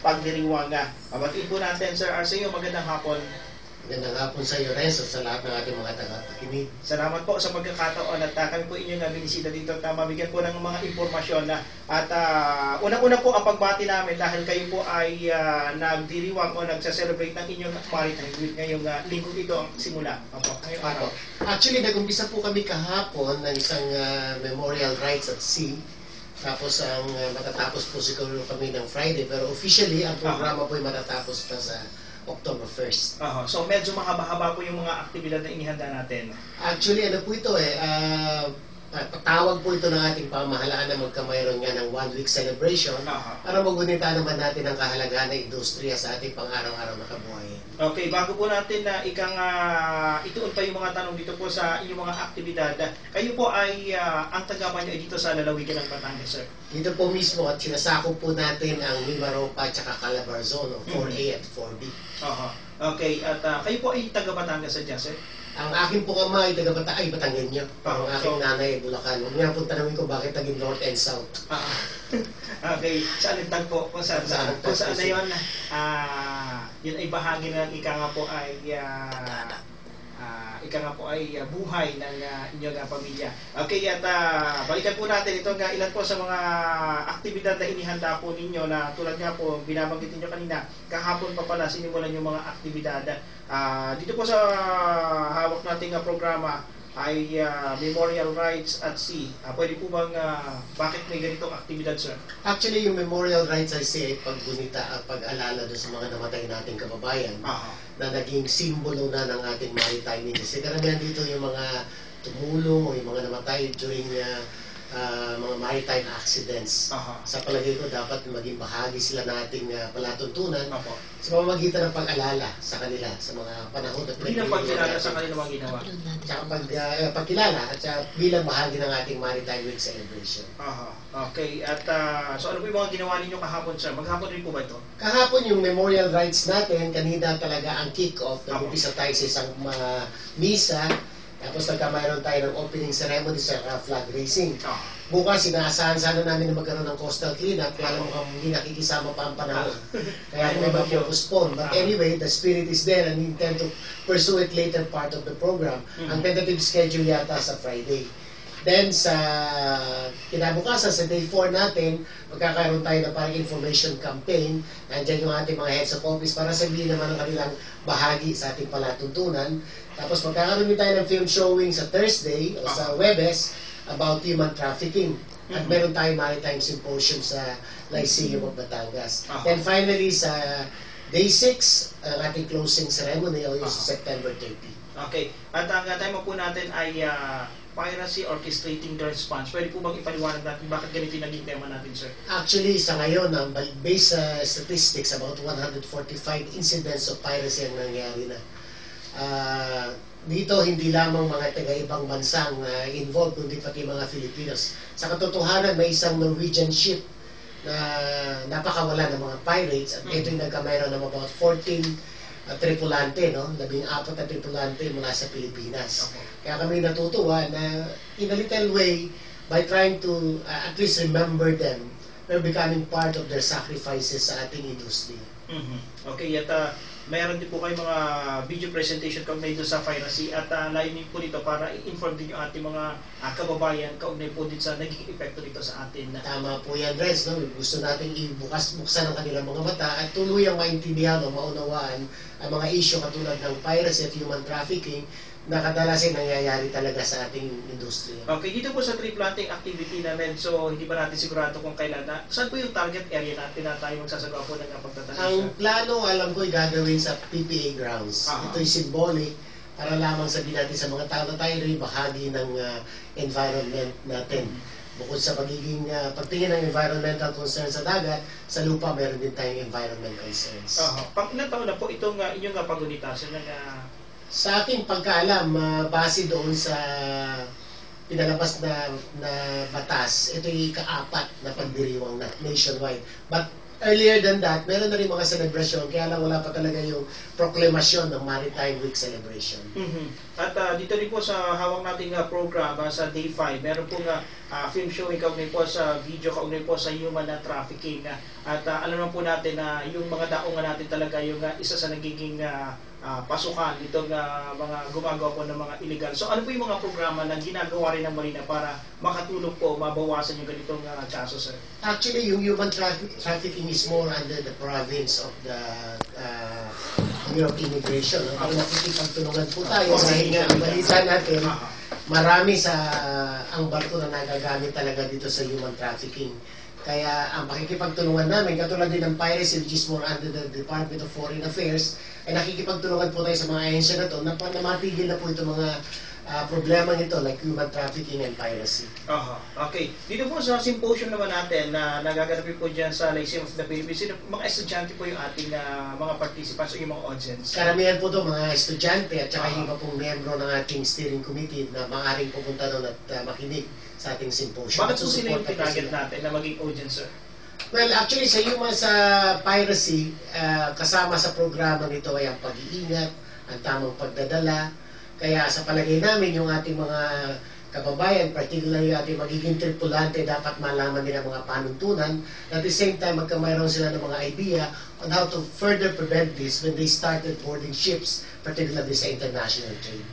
pagdiriwang. Mabatiin po natin, Sir Arceo, magandang hapon. Magandang hapon sa iyo, Renzo, sa lahat ng ating mga tagapakinig. Salamat po sa pagkakataon at kami po inyong binisita dito at mabigyan po ng mga impormasyon at unang-una po ang pagbati namin dahil kayo po ay nagdiriwang o nagsa-celebrate ng inyong Maritime Week ngayong linggo ito ang simula. Ngayong araw. Actually, nag-umpisa po kami kahapon ng isang Memorial Rites at Sea. Tapos ang matatapos po siguro kami ng Friday, pero officially ang programa po ay matatapos pa sa October 1st. So medyo mahaba-haba po yung mga aktibidad na inihanda natin. Actually, ano po ito patawag po ito ng ating pamahalaan na magkamayroon nga ng one-week celebration para magunita naman natin ang kahalagahan ng industriya sa ating pang-araw-araw na kabuhayan. Okay, bago po natin ituon pa yung mga tanong dito po sa inyong mga aktibidad, kayo po ay ang tagapan nyo ay dito sa lalawigan ng Batangas, sir? Dito po mismo at sinasakop po natin ang Mimaropa at saka Calabarzon, 4A at 4B. Okay, at kayo po ay taga Batangas sa sir? Ang aking po ama ay Batanggenyo. Ang aking nanay ay Bulacan. Huwag niya po tanongin ko bakit naging North and South. Okay, saan ang tagpo? Kung saan na yun, yun ay bahagi ng ika nga po ay buhay ng inyong pamilya. Okay, at balikan po natin ito ilan po sa mga aktibidad na inihanda po ninyo na tulad nga po binabanggit ninyo kanina, kahapon pa pala sinimulan yung mga aktibidad. Dito po sa hawak nating programa ay Memorial Rites at Sea. Pwede po bang, bakit may ganitong aktibidad, sir? Actually, yung Memorial Rites at Sea ay paggunita at pag-alala doon sa mga namatay nating kababayan na naging simbolo na ng ating maritime industry. Karamihan dito yung mga tumulong o yung mga namatay during mga maritime accidents. Sa palagay ko, dapat maging bahagi sila nating palatuntunan sa pamamagitan ng pag-alala sa kanila sa mga panahon at bilang pagkilala sa kanila mga ginawa. Tsaka pagkilala at bilang bahagi ng ating Maritime Week celebration. Okay, at so ano po yung mga ginawa ninyo kahapon, sir? Maghapon rin po ba ito? Kahapon yung Memorial Rites natin, kanina talaga ang kick-off. Nag-umpisa tayo sa isang misa. Tapos mayroon tayo ng opening ceremony sa flag raising. Bukas, inaasahan sana namin na magkaroon ng coastal cleanup, kaya mukhang hindi nakikisama pa ang panahon. Kaya may mag-postpone. But anyway, the spirit is there and we intend to pursue it later part of the program. Ang tentative schedule yata sa Friday. Then sa kinabukasan, sa day 4 natin, magkakaroon tayo ng parang information campaign. Nandiyan yung ating mga heads of office para sabihin naman ang kanilang bahagi sa ating palatuntunan. Tapos magkakaroon din tayo ng film showing sa Thursday o sa Webes about human trafficking. At meron tayong maritime symposium sa Lyceum of Batangas. Then finally sa day 6, ang ating closing ceremony o yung sa September 30. Okay. At ang tema po natin ay piracy orchestrating the response. Pwede po bang ipaliwanag natin bakit ganito yung naging tema natin, sir? Actually, sa ngayon, based sa statistics, about 145 incidents of piracy ang nangyari na. Dito, hindi lamang mga taga-ibang bansang involved, kundi pati mga Filipinos. Sa katotohanan, may isang Norwegian ship na napakawala ng mga pirates at ito yung nagkamayroon ng about 14 tripulante, 14 na tripulante mula sa Pilipinas. Kaya kami natutuwa na in a little way, by trying to at least remember them, we're becoming part of their sacrifices sa ating industry. Okay, at mayroon din po kayo mga video presentation kaugnay doon sa piracy at layunin po dito para i-inform din yung ating mga kababayan kaugnay po din sa naging epekto dito sa atin. Tama po yan, Rez. Gusto natin buksan ang kanilang mga mata at tuluyang maintindihan o maunawaan ang mga issue katulad ng piracy at human trafficking na kadalasan nangyayari talaga sa ating industriya. Okay, dito po sa tree planting activity na medyo hindi ba natin sigurado kung kailan na, saan po yung target area natin na tayo magsasagawa po ng pagtatanim? Ang plano, alam ko, gagawin sa PPA grounds. Ito'y symbolic para lamang sabihin natin sa mga tao na tayo rin bahagi ng environment natin. Bukod sa pagiging pagtingin ng environmental concerns sa dagat, sa lupa meron din tayong environment concerns. Pag ilang taon na po itong inyong pagunita, sa aking pagkaalam, base doon sa pinalabas na batas, ito yung ika-4 na pagdiriwang na nationwide. But earlier than that, meron na rin mga celebration, kaya lang wala pa talaga yung proclamation ng Maritime Week celebration. At dito rin po sa hawak nating program sa Day 5, meron po film showing kaugnay po sa video, kaugnay po sa human trafficking. At alam naman po natin na yung mga daungan natin talaga yung isa sa nagiging pasukan itong mga gumagawa po ng mga illegal. So ano po yung mga programa na ginagawa rin ng Marina para makatulong po mabawasan yung ganitong kaso, sir? Actually, yung human trafficking is more under the province of the Bureau of Immigration. Ang nakikipagtulungan po tayo dahil nga ang balita natin, marami sa ang barko na nagagamit talaga dito sa human trafficking. Kaya ang pakikipagtulungan namin, katulad din ng piracy, which is more under the Department of Foreign Affairs, ay nakikipagtulungan po tayo sa mga ahensya na to na matigil na po itong mga problema nito like human trafficking and piracy. Okay. Dito po sa symposium naman natin na nagaganapin po dyan sa Lyceum of the Philippines, mga estudyante po yung ating mga participants o yung mga audience? Karamihan po ito mga estudyante at saka yung iba pong miyembro ng ating steering committee na maaaring pupunta doon at makinig sa ating symposium. Bakit po sila yung tinarget natin na maging audience, sir? Well, actually, sa human sa piracy, kasama sa programa nito ay ang pag-iingat, ang tamang pagdadala. Kaya sa palagay namin, yung ating mga kababayan, particularly yung ating magiging tripulante, dapat malaman nila mga panuntunan. At the same time, mayroon sila ng mga idea on how to further prevent this when they started boarding ships, particularly sa international trade.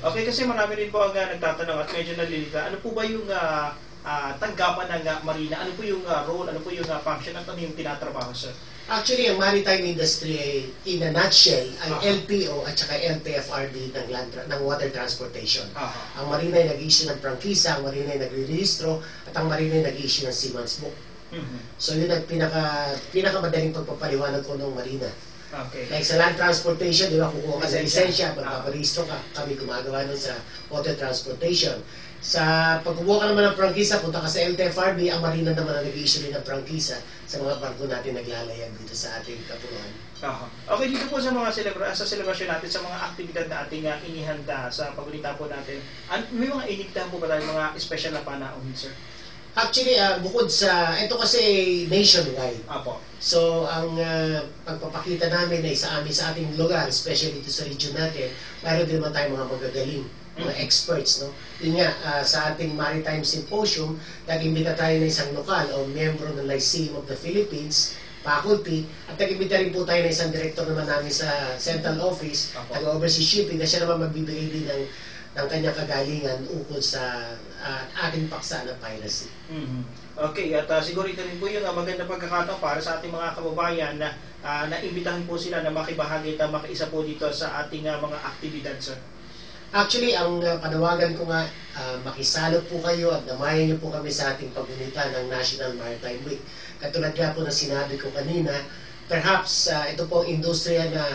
Okay, kasi marami rin po ang nagtatanong at medyo nalilita. Ano po ba yung tanggapan ng Marina? Ano po yung role, ano po yung function, at ano yung tinatrabaho, sir? Actually, ang maritime industry ay, in a nutshell, ay LPO at saka LTFRB ng water transportation. Ang Marina ay nag-issue ng prangkisa, ang Marina ay nagre-rehistro, at ang Marina ay nag-issue ng seaman's book. So yun ang pinakamadaling pagpapaliwanag ko ng Marina. Okay. Like sa land transportation, di ba, kukuha ka sa lisensya, magpaparehistro ka, kami gumagawa nun sa water transportation. Sa pagkukuha ka naman ng prangkisa, punta ka sa LTFRB, ang Marina naman ang nag-i-issue rin ng prangkisa sa mga barko natin naglalayag dito sa ating kapuluan. Okay, dito po sa mga sa celebration natin, sa mga aktibidad na ating inihanda sa pagbulita po natin, may mga inigdahan po ba tayo, mga special na panahon, sir? Actually, bukod sa, ito kasi nationwide. So, ang pagpapakita namin ay sa ating lugar, especially dito sa region natin, mayroon din naman tayong mga magagaling, mga experts, no? Yun nga, sa ating Maritime Symposium, nag-imbita tayo ng isang lokal o miyembro ng Lyceum of the Philippines, faculty, at nag-imbita rin po tayo ng isang director naman namin sa Central Office, nag-overseas shipping, na siya naman magbibigay din ng kanyang kagalingan ukol sa ating paksa ng piracy. Okay, at siguro ito rin po yung maganda pagkakataon para sa ating mga kababayan na naimbitahan po sila na makibahagi at makiisa po dito sa ating mga aktibidad, sir. Actually, ang panawagan ko nga, makisalot po kayo at damayan niyo po kami sa ating pagunita ng National Maritime Week. Katulad nga po na sinabi ko kanina, perhaps ito po ang industriya na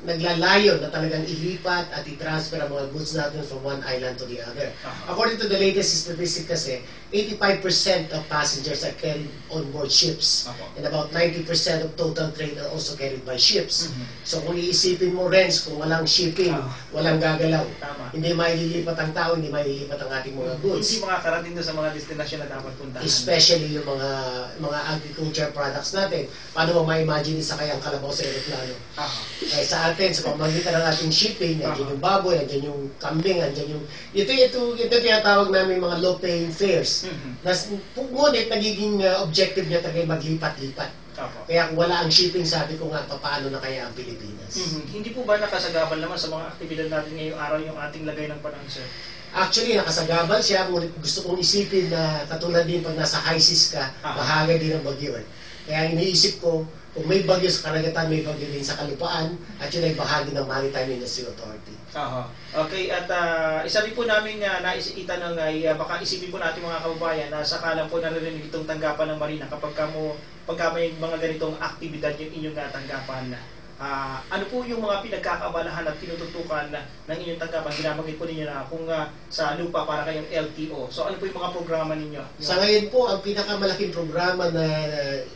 naglalayon na talagang ilipat at i-transfer ang mga goods natin from one island to the other. According to the latest statistics kasi, 85% of passengers are carried on board ships. And about 90% of total trade are also carried by ships. So kung iisipin mo, Renz, kung walang shipping, walang gagalaw. Hindi maililipat ang tao, hindi maililipat ang ating mga goods. Hindi makakarating doon sa mga destinasyon na dapat puntahan. Especially yung mga agriculture products natin. Paano mo ma-imagine isa kayang kalabaw sa aeroplano? Sa atin, sa pamagitan ng ating shipping, nandiyan yung baboy, nandiyan yung kambing, nandiyan yung... Ito tinatawag namin mga low-paying fares. Ngunit nagiging objective niya talaga maglipat-lipat. Kaya kung wala ang shipping, sabi ko nga, paano na kaya ang Pilipinas? Hindi po ba nakasagabal naman sa mga aktibidad natin ngayong araw yung ating lagay ng panahon, sir? Actually, nakasagabal siya. Ngunit gusto kong isipin na katulad din pag nasa high seas ka, bahagi din ng bagyo. Kaya iniisip ko, kung may bagyo sa karagatan, may bagyo din sa kalupaan, at yun ay bahagi ng Maritime Industry Authority. Okay, at isa rin po namin naisitan ay baka isipin po natin mga kababayan na sakalang po naririnig itong tanggapan ng Marina pagka may mga ganitong aktibidad yung inyong tanggapan. Ano po yung mga pinagkakabalahan at pinututukan ng inyong tanggapan? Ginamagit po ninyo na kung sa lupa para kayong LTO. So ano po yung mga programa ninyo? Sa ngayon po, ang pinakamalaking programa na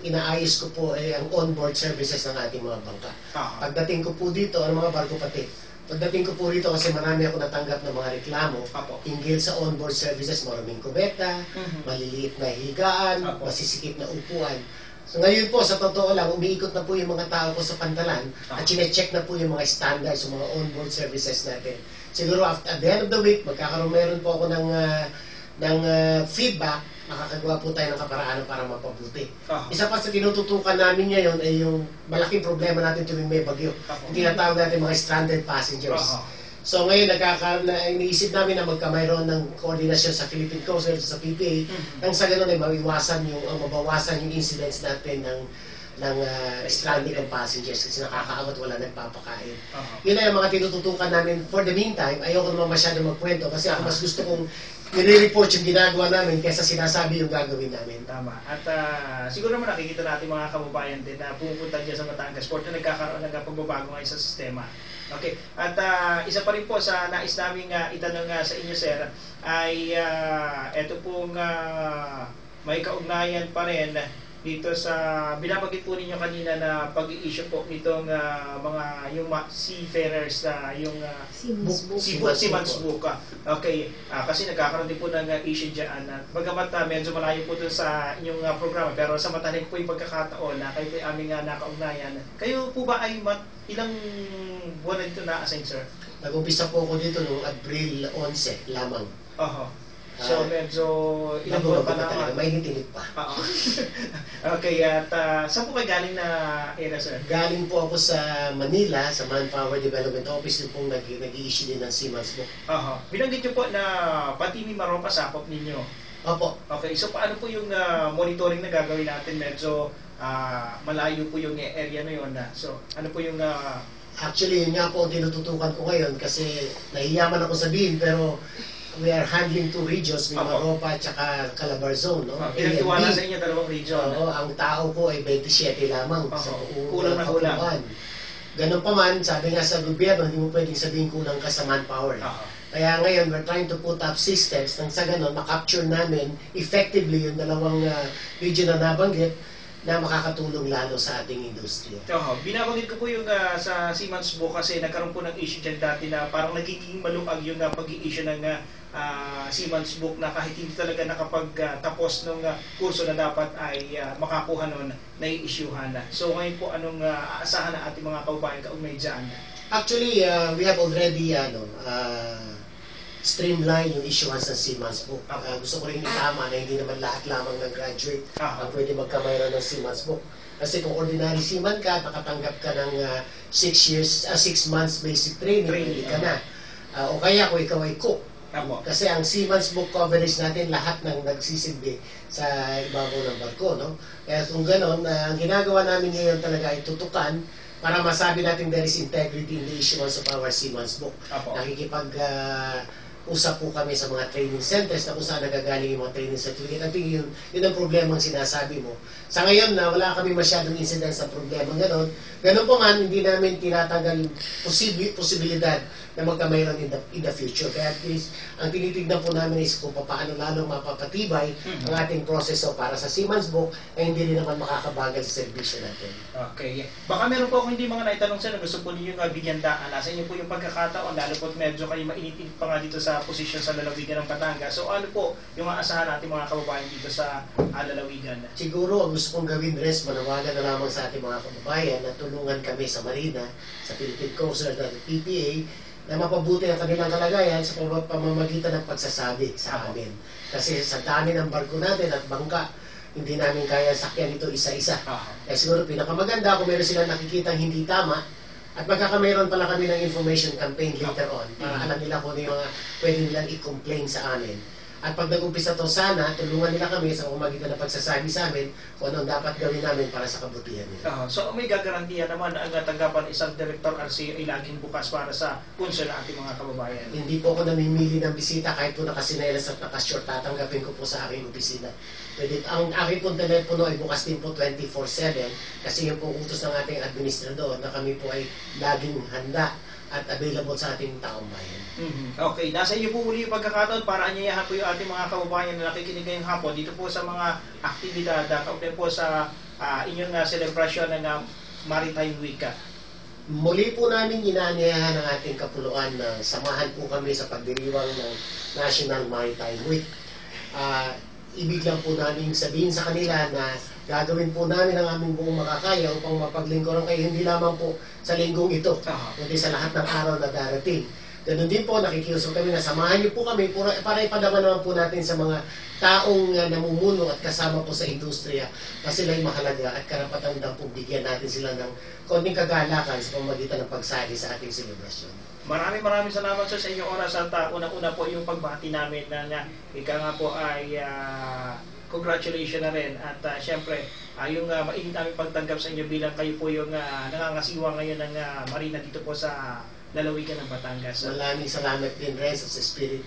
inaayos ko po ay ang onboard services ng ating mga bangka. Pagdating ko po dito, ang mga barko pati, Pagdating ko po rito kasi marami ako natanggap ng mga reklamo Apo. hinggil sa onboard services, maraming kubeta, maliliit na higaan, Apo. masisikip na upuan. So ngayon po, sa totoo lang, umiikot na po yung mga tao ko sa Pantalan at chinecheck na po yung mga standards, yung mga onboard services natin. Siguro at the end of the week, meron po ako ng feedback, makakagawa po tayo ng kaparaanan para mapabuti. Isa pa sa tinututukan namin ngayon ay yung malaking problema natin tuwing may bagyo. Yung tinatawag natin mga stranded passengers. So ngayon, iniisip namin na magkamayroon ng koordinasyon sa Philippine Coast Guard, sa PPA, nang sa ganun ay mabawasan yung incidents natin ng stranded ng passengers kasi nakakaawat, wala nagpapakain. Yun ay ang mga tinututukan namin. For the meantime, ayoko naman masyado magkwento kasi ako mas gusto kong nire-report yung ginagawa namin kaysa sinasabi yung gagawin namin. Tama. At siguro naman nakikita natin mga kababayan din na pumupunta dyan sa Batangas Port na nagkakaroon ng pagbabago ngayon sa sistema. Okay. At isa pa rin po sa nais namin itanong sa inyo, sir, ay ito pong may kaugnayan pa rin dito sa binabanggit po ninyo kanina na pag-i-issue po nitong yung seafarers na yung Seaman's Book. Okay, kasi nagkakaroon din po ng issue dyan. Bagamat medyo malayo po dun sa inyong programa, pero sa mataling po yung pagkakataon na kayo po yung aming nakaugnayan. Kayo po ba ay ilang buwan na dito na-assign, sir? Nag-umpisa po ako dito noong Abril 11 lamang. So medyo ilang buwan pa naman. May hitinit pa. Okay, at saan po kayo galing na area, sir? Galing po ako sa Manila, sa Manpower Development Office, yung pong nag-i-issue din ng Seaman's Book. Binanggit nyo po na pati ni Maropa sakop ninyo. Opo. Okay, so paano po yung monitoring na gagawin natin? Medyo malayo po yung area na yun. So ano po yung... Actually, yun nga po ang tinututukan ko ngayon kasi nahiyaman ako sabihin, pero we are handling two regions, may Maropa at saka Calabar Zone. No? Pinagtiwala sa inyo dalawang region. Ang tao po ay 27 lamang sa kulang na kulang. Ganun pa man, sabi nga sa gobyerno, hindi mo pwedeng sabihin kulang ka sa manpower. Kaya ngayon, we're trying to put up systems nang sa ganun, makapture namin effectively yung dalawang region na nabanggit na makakatulong lalo sa ating industriya. Binabanggit ko po yung sa Seaman's Book kasi nagkaroon po ng issue dyan dati na parang nagiging maluag yung pag-i-issue ng Seaman's Book na kahit hindi talaga nakapagtapos ng kurso na dapat ay makakuha nun, nai-issuehan na. So ngayon po, anong aasahan na ating mga kaubayan kaugnay dyan? Actually, we have already streamline yung issuance ng Seaman's Book. Gusto ko rin itama na hindi naman lahat lamang ng graduate ang pwede magkamayroon ng Seaman's Book. Kasi kung ordinary seaman ka, nakatanggap ka ng 6 months basic training, pwede ka na. O kaya kung ikaw ay cook. Kasi ang Seaman's Book coverage natin, lahat ng nagsisilbi sa ibabaw ng barko. No? Kaya kung gano'n, ang ginagawa namin ngayon talaga ay tutukan para masabi natin there is integrity in the issuance of our Seaman's Book. Usap po kami sa mga training centers na kung saan nagagaling yung mga training certificate. At yun ang problema ang sinasabi mo. Sa ngayon na wala kami masyadong incidents sa problema gano'n. Ganun po man, hindi namin tinatanggal yung posibilidad na magkamayroon in the future. Kaya at least, ang tinitignan po namin is kung paano lalong mapapatibay ang ating proseso para sa Seaman's Book ay hindi rin naman makakabagal sa servisyo natin. Okay. Baka meron po akong hindi mga naitanong sa gusto po ninyo bigyan daan. Nasa inyo po yung pagkakataon, lalo po medyo kayo mainit-init pa nga dito sa posisyon sa lalawigan ng Batangas. So ano po yung aasahan natin mga kababayan dito sa lalawigan? Siguro ang gusto kong gawin rin, manawagan na lamang sa ating mga kababayan na tulungan kami sa Marina, sa Philippine Coast Guard at PPA na mapabuti ang kanilang kalagayan sa pamamagitan ng pagsasabi sa amin. Kasi sa dami ng barko natin at bangka, hindi namin kaya sakyan ito isa-isa. Kaya siguro pinakamaganda kung meron silang nakikita hindi tama, at magkakameron pala kami ng information campaign later on para alam nila kung ano yung mga pwede nilang i-complain sa amin. At pag nag-umpisa to sana, tulungan nila kami sa pamamagitan ng pagsasabi sa amin kung anong dapat gawin namin para sa kabutihan nila. So may gagarantiya naman na ang tanggapan isang Director RC ay laging bukas para sa punsyo ng ating mga kababayan. Hindi po ako namimili ng bisita kahit po nakasinelas at nakashort, tatanggapin ko po sa aking opisina. Pwede, ang aking pong telepono ay bukas din po 24/7 kasi yung po utos ng ating administrador na kami po ay laging handa at available sa ating taong bayan. Okay, nasa iyo po muli yung pagkakataon para anyayahan po yung ating mga kababayan na nakikinig ngayong hapon dito po sa mga aktibidad, kaugnay po sa inyong selebrasyon ng Maritime Week. Muli po namin inaanyayahan ang ating kapuluan na samahan po kami sa pagdiriwang ng National Maritime Week. Ibig lang po namin sabihin sa kanila na gagawin po namin ang aming buong makakaya upang mapaglingkuran kayo hindi lamang po sa linggong ito, kundi sa lahat ng araw na darating. Ganun din po, nakikiusap kami na samahan niyo po kami para ipadama naman po natin sa mga taong namumuno at kasama po sa industriya na sila'y mahalaga at karapatan daw po bigyan natin sila ng konting kagalakan sa pamamagitan ng pagsali sa ating selebrasyon. Maraming salamat sa inyong oras at unang-una po yung pagbati namin na ika nga po ay congratulations na rin at syempre yung mainit namin pagtanggap sa inyo bilang kayo po yung nangangasiwa ngayon ng marina dito po sa lalawigan ng Batangas. Maraming salamat din rin sa Spirit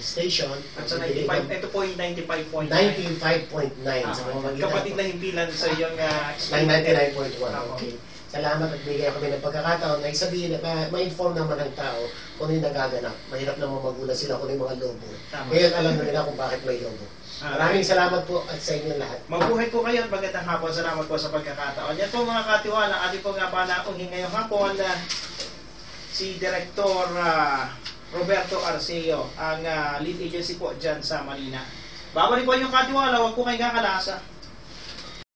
Station. At sa 95, ito po yung 95.9. 95.9 sa pamamagitan. Kapatid na himpilan sa iyong 99.1. Okay. Salamat at bigay kami ng pagkakataon na isabihin na ma-inform naman ng tao kung ano yung nagaganap. Mahirap naman magulat sila kung yung mga lobo. Ngayon alam na nila kung bakit may lobo. Maraming salamat po at sa inyo lahat. Mabuhay po kayo at magandang hapon. Salamat po sa pagkakataon. Yan po mga katiwala. Ating po nga pa naunghin ngayong hapon si Director Roberto Arceo, ang lead agency po dyan sa Marina. Babalik po yung katiwala. Huwag po kayong kakalasa.